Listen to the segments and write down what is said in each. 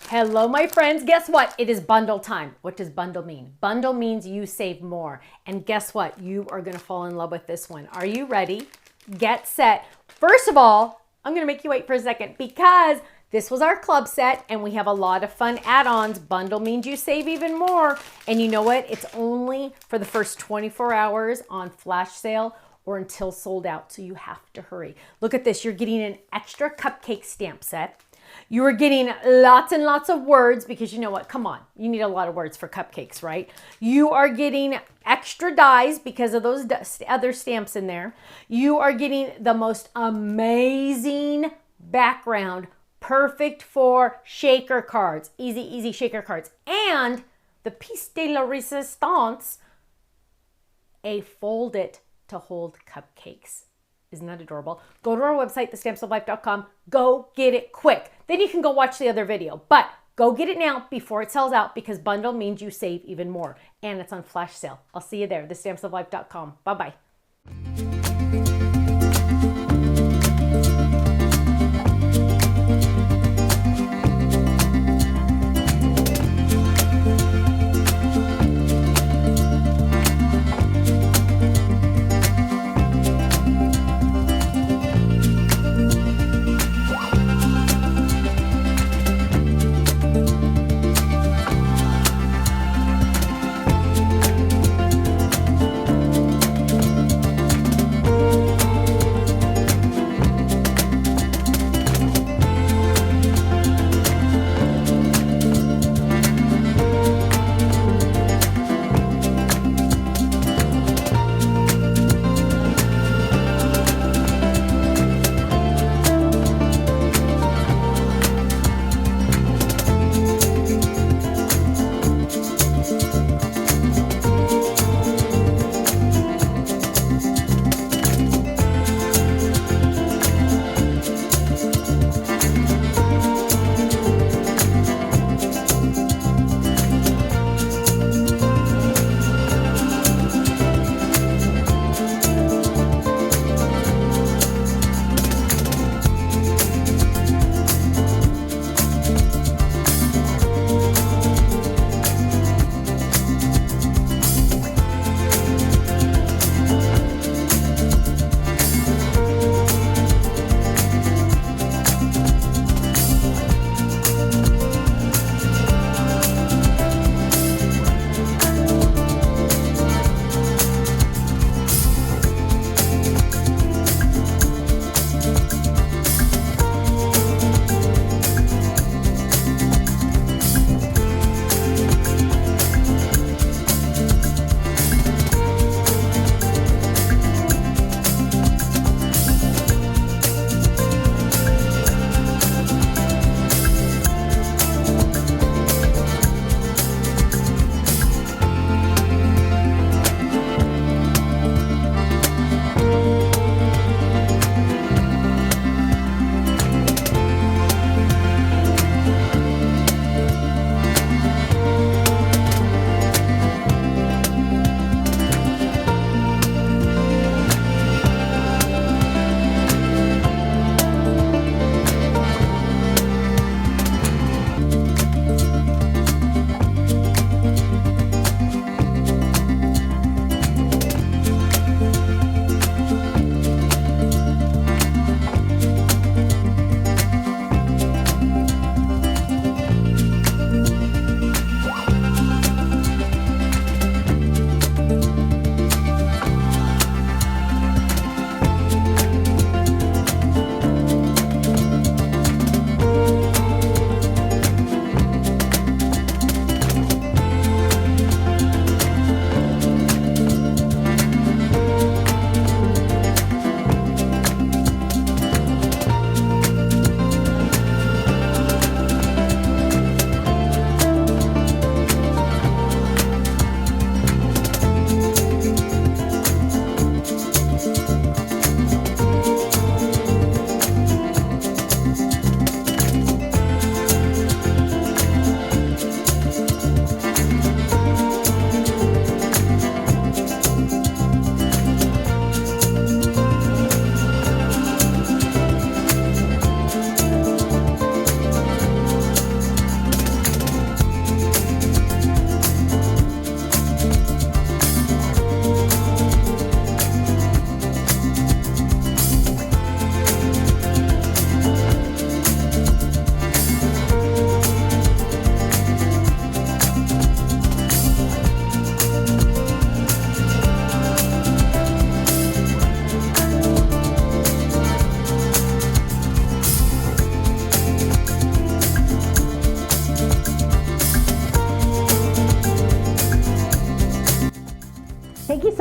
Hello, my friends. Guess what? It is bundle time. What does bundle mean? Bundle means you save more. And guess what? You are going to fall in love with this one. Are you ready? Get set. First of all, I'm going to make you wait for a second because this was our club set and we have a lot of fun add-ons. Bundle means you save even more. And you know what? It's only for the first 24 hours on flash sale or until sold out. So you have to hurry. Look at this. You're getting an extra cupcake stamp set. You are getting lots and lots of words because you know what? Come on. You need a lot of words for cupcakes, right? You are getting extra dies because of those other stamps in there. You are getting the most amazing background, perfect for shaker cards, easy shaker cards. And the piece de la resistance, a fold-it to hold cupcakes. Isn't that adorable? Go to our website, thestampsoflife.com. Go get it quick. Then you can go watch the other video. But go get it now before it sells out because bundle means you save even more. And it's on flash sale. I'll see you there, thestampsoflife.com. Bye-bye.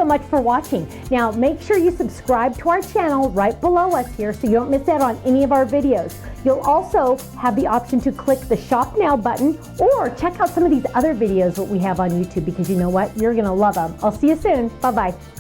much for watching. Now, make sure you subscribe to our channel right below us here so you don't miss out on any of our videos. You'll also have the option to click the Shop Now button or check out some of these other videos that we have on YouTube, because you know what? You're going to love them. I'll see you soon. Bye-bye.